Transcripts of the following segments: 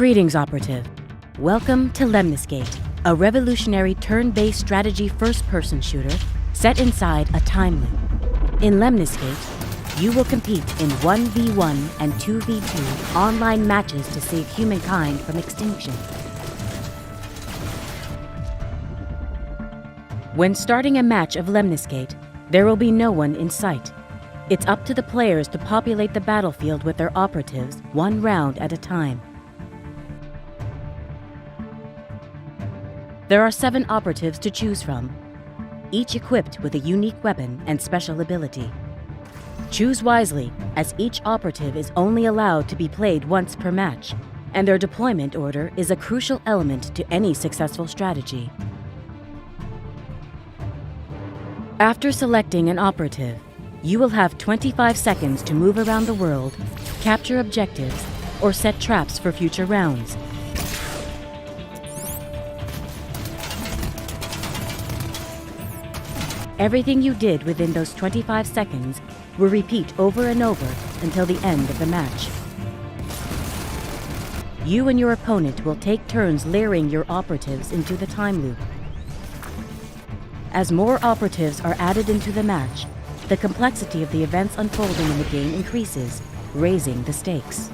Greetings, Operative. Welcome to Lemnis Gate, a revolutionary turn-based strategy first-person shooter set inside a time loop. In Lemnis Gate, you will compete in 1v1 and 2v2 online matches to save humankind from extinction. When starting a match of Lemnis Gate, there will be no one in sight. It's up to the players to populate the battlefield with their operatives one round at a time. There are 7 operatives to choose from, each equipped with a unique weapon and special ability. Choose wisely, as each operative is only allowed to be played once per match, and their deployment order is a crucial element to any successful strategy. After selecting an operative, you will have 25 seconds to move around the world, capture objectives, or set traps for future rounds. Everything you did within those 25 seconds will repeat over and over until the end of the match. You and your opponent will take turns layering your operatives into the time loop. As more operatives are added into the match, the complexity of the events unfolding in the game increases, raising the stakes.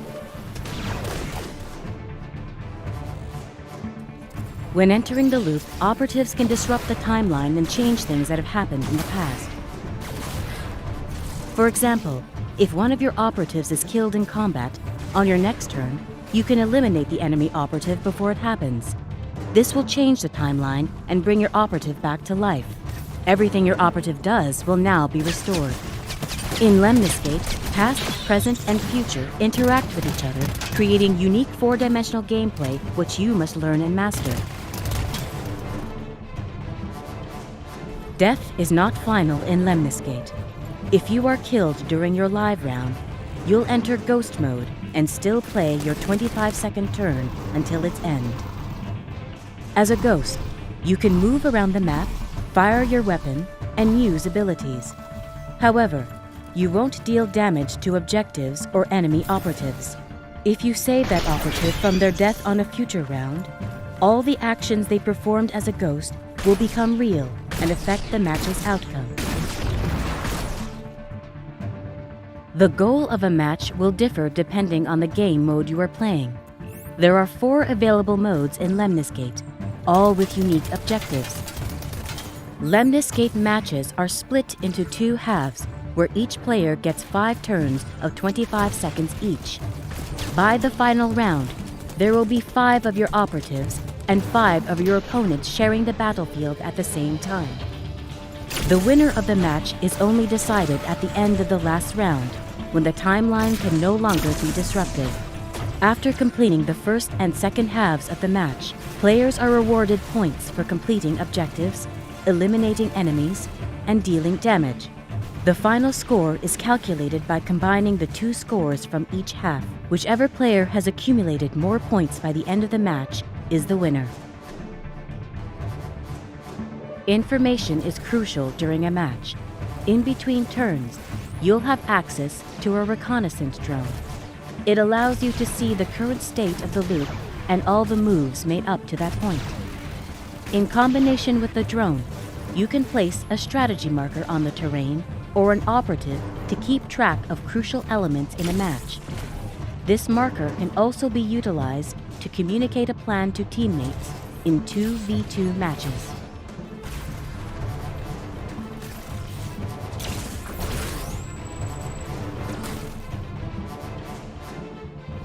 When entering the loop, operatives can disrupt the timeline and change things that have happened in the past. For example, if one of your operatives is killed in combat, on your next turn, you can eliminate the enemy operative before it happens. This will change the timeline and bring your operative back to life. Everything your operative does will now be restored. In Lemnis Gate, past, present, and future interact with each other, creating unique 4-dimensional gameplay which you must learn and master. Death is not final in Lemnis Gate. If you are killed during your live round, you'll enter Ghost Mode and still play your 25-second turn until its end. As a ghost, you can move around the map, fire your weapon, and use abilities. However, you won't deal damage to objectives or enemy operatives. If you save that operative from their death on a future round, all the actions they performed as a ghost will become real and affect the match's outcome. The goal of a match will differ depending on the game mode you are playing. There are 4 available modes in Lemnis Gate, all with unique objectives. Lemnis Gate matches are split into 2 halves, where each player gets 5 turns of 25 seconds each. By the final round, there will be 5 of your operatives and 5 of your opponents sharing the battlefield at the same time. The winner of the match is only decided at the end of the last round, when the timeline can no longer be disrupted. After completing the first and second halves of the match, players are rewarded points for completing objectives, eliminating enemies, and dealing damage. The final score is calculated by combining the 2 scores from each half. Whichever player has accumulated more points by the end of the match is the winner. Information is crucial during a match. In between turns, you'll have access to a reconnaissance drone. It allows you to see the current state of the loop and all the moves made up to that point. In combination with the drone, you can place a strategy marker on the terrain or an operative to keep track of crucial elements in a match. This marker can also be utilized to communicate a plan to teammates in 2v2 matches.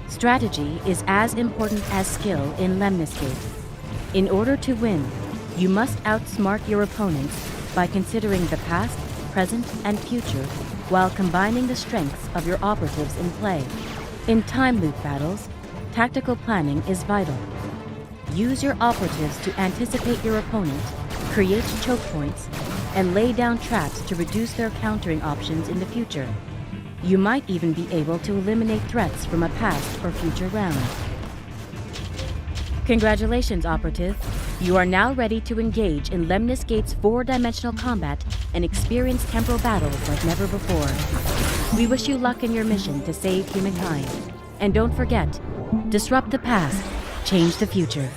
Strategy is as important as skill in Lemnis Gate. In order to win, you must outsmart your opponents by considering the past, present, and future while combining the strengths of your operatives in play. In time loop battles, tactical planning is vital. Use your operatives to anticipate your opponent, create choke points, and lay down traps to reduce their countering options in the future. You might even be able to eliminate threats from a past or future round. Congratulations, Operative! You are now ready to engage in Lemnis Gate's 4-dimensional combat and experience temporal battles like never before. We wish you luck in your mission to save humankind. And don't forget, Disrupt the past, change the future.